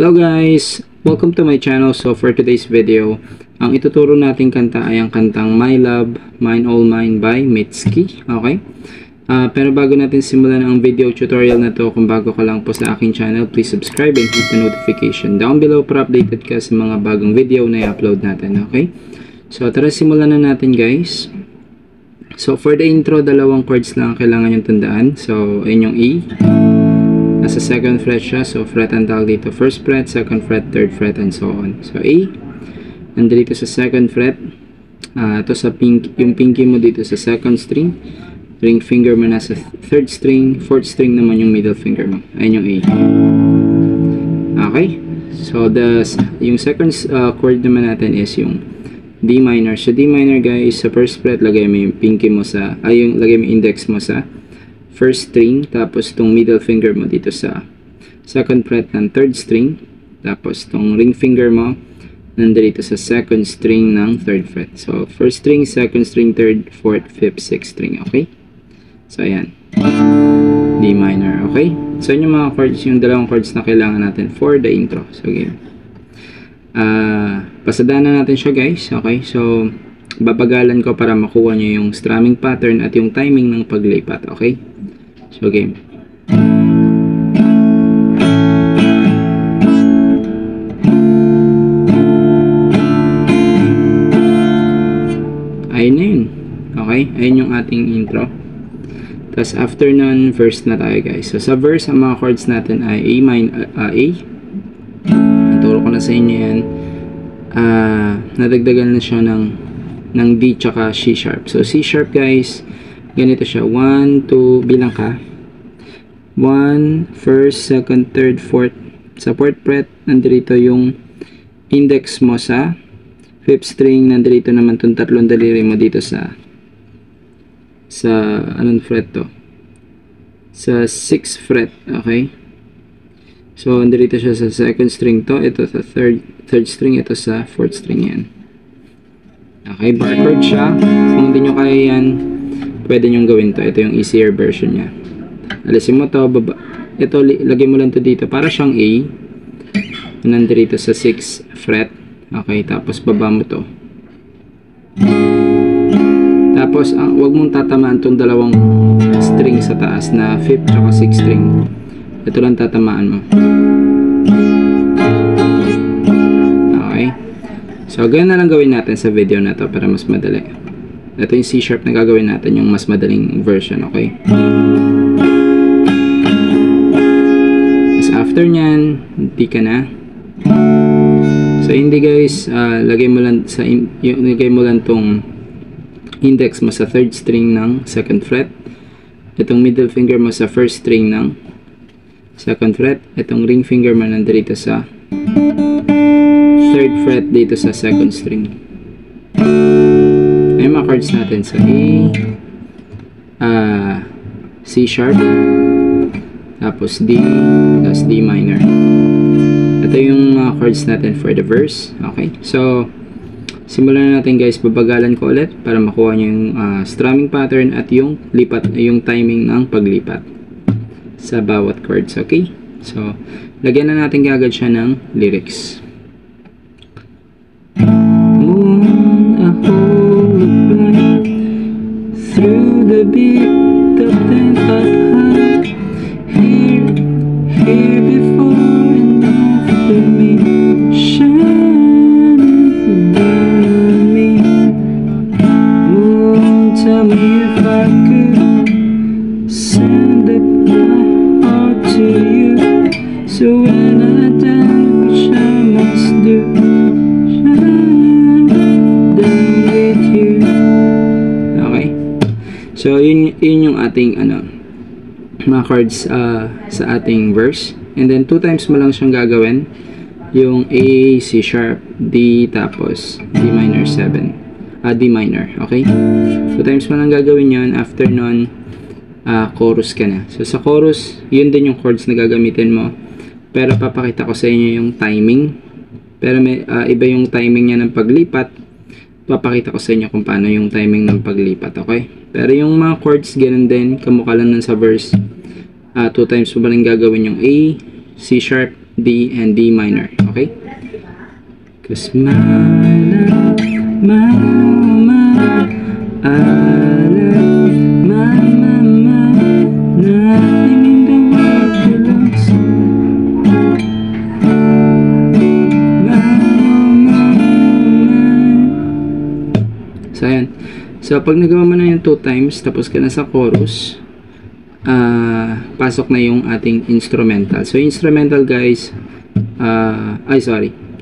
Hello guys! Welcome to my channel. So for today's video, ang ituturo nating kanta ay ang kantang My Love, Mine All Mine by Mitski. Okay? Pero bago natin simulan ang video tutorial na to, kung bago ka lang po sa aking channel, please subscribe and hit the notification down below para updated ka sa mga bagong video na i-upload natin. Okay? So tara simulan na natin guys. So for the intro, dalawang chords lang kailangan yung tandaan. So ayun yung E. Nasa second fret siya, so fret ang tawag dito, first fret, second fret, third fret, and so on. So A, nandito sa second fret, ito sa yung pinky mo dito sa second string, ring finger mo nasa third string, fourth string naman yung middle finger mo. Ayun yung A. Okay, so yung second chord naman natin is yung D minor. So D minor guys, sa first fret, lagay mo yung pinky mo sa, lagay mo yung index mo sa first string, tapos tong middle finger mo dito sa second fret ng third string, tapos tong ring finger mo nandito sa second string ng third fret. So first string, second string, third, fourth, fifth, sixth string. Okay, so ayan, D minor. Okay, so yun yung mga chords, yung dalawang chords na kailangan natin for the intro. So game, pasadaan na natin siya guys. Okay, so babagalan ko para makuha nyo yung strumming pattern at yung timing ng paglipat. Okay, so game. Ayun na yun. Okay, ayun yung ating intro. Tapos after nun, verse na tayo guys. So sa verse, ang mga chords natin ay A minor, A. Naturo ko na sa inyo yan. Nadagdagan na siya ng D tsaka C sharp. So C sharp guys, ganito siya, 1, 2, bilang ka, 1, first, second, third, fourth. Sa fourth fret, nandito yung index mo sa fifth string, nandito naman itong tatlong daliri mo dito sa anong fret to? Sa 6th fret. Okay, so nandito siya sa second string to, ito sa third string, ito sa fourth string yan. Okay, bar chord siya. Kung hindi nyo kaya yan, pwede nyo gawin to. Ito yung easier version nya. Alisin mo to, baba. Ito, lagay mo lang to dito. Para siyang A. Nandito sa 6th fret. Okay, tapos baba mo to. Tapos, wag mong tatamaan tong dalawang string sa taas na 5th at 6th string. Ito lang tatamaan mo. So, ganyan na lang gawin natin sa video na to para mas madali. Ito yung C sharp na gagawin natin, yung mas madaling version, okay? As after nyan, hindi ka na. So, hindi guys, lagay mo lang tong index mo sa third string ng second fret. Itong middle finger mo sa first string ng second fret. Itong ring finger mo nandito sa third fret dito sa second string. Ay mga chords natin sa A, C sharp, tapos D, tapos D minor. Ito yung mga chords natin for the verse. Okay, so simulan na natin guys. Babagalan ko ulit para makuha nyo yung strumming pattern at yung timing ng paglipat sa bawat chords. Okay, so lagyan na natin agad siya ng lyrics. Through the beat of the high, here before and after me, shining down on me. Oh, tell me if I could send up my heart to you, so when I die, which I must do, shine down with you. So, yun yung ating mga chords sa ating verse. And then, 2 times mo lang siyang gagawin. Yung A, C sharp, D, tapos D minor 7. D minor, okay? 2 times mo lang gagawin yun. After nun, chorus ka na. So, sa chorus, yun din yung chords na gagamitin mo. Pero, papakita ko sa inyo yung timing. Pero, may iba yung timing niya ng paglipat. Papakita ko sa inyo kung paano yung timing ng paglipat, okay? Pero yung mga chords, ganun din, kamukha lang nun sa verse. 2 times mo ba lang gagawin yung A, C sharp, D, and D minor. Okay? Cause my love, my I love my nothing in the world belongs to So, ayan. So, pag nagawa mo na yung 2 times, tapos ka na sa chorus, pasok na yung ating instrumental. So, instrumental guys,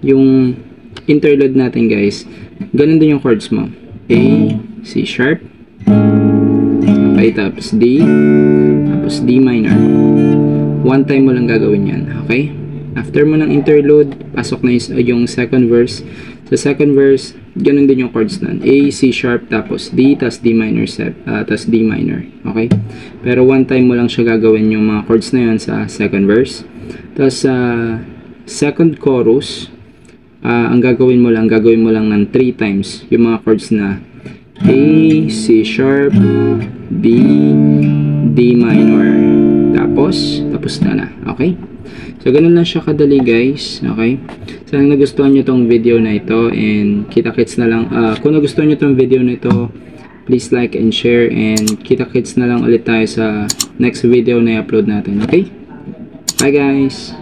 yung interlude natin guys, ganun din yung chords mo. A, C sharp, okay, tapos D, tapos D minor. 1 time mo lang gagawin yan, okay? After mo ng interlude, pasok na yung second verse. Sa second verse, ganun din yung chords nun. A, C sharp, tapos D, tapos D minor, tapos D minor. Okay? Pero 1 time mo lang siya gagawin yung mga chords na yun sa second verse. Tapos sa second chorus, ang gagawin mo lang ng 3 times yung mga chords na A, C sharp, D, D minor. Tapos na. Okay? So, ganun lang siya kadali guys. Okay? Sana nagustuhan nyo tong video na ito. And kita-kits na lang. Kung nagustuhan nyo tong video na ito, please like and share. And kita-kits na lang ulit tayo sa next video na i-upload natin. Okay? Bye guys!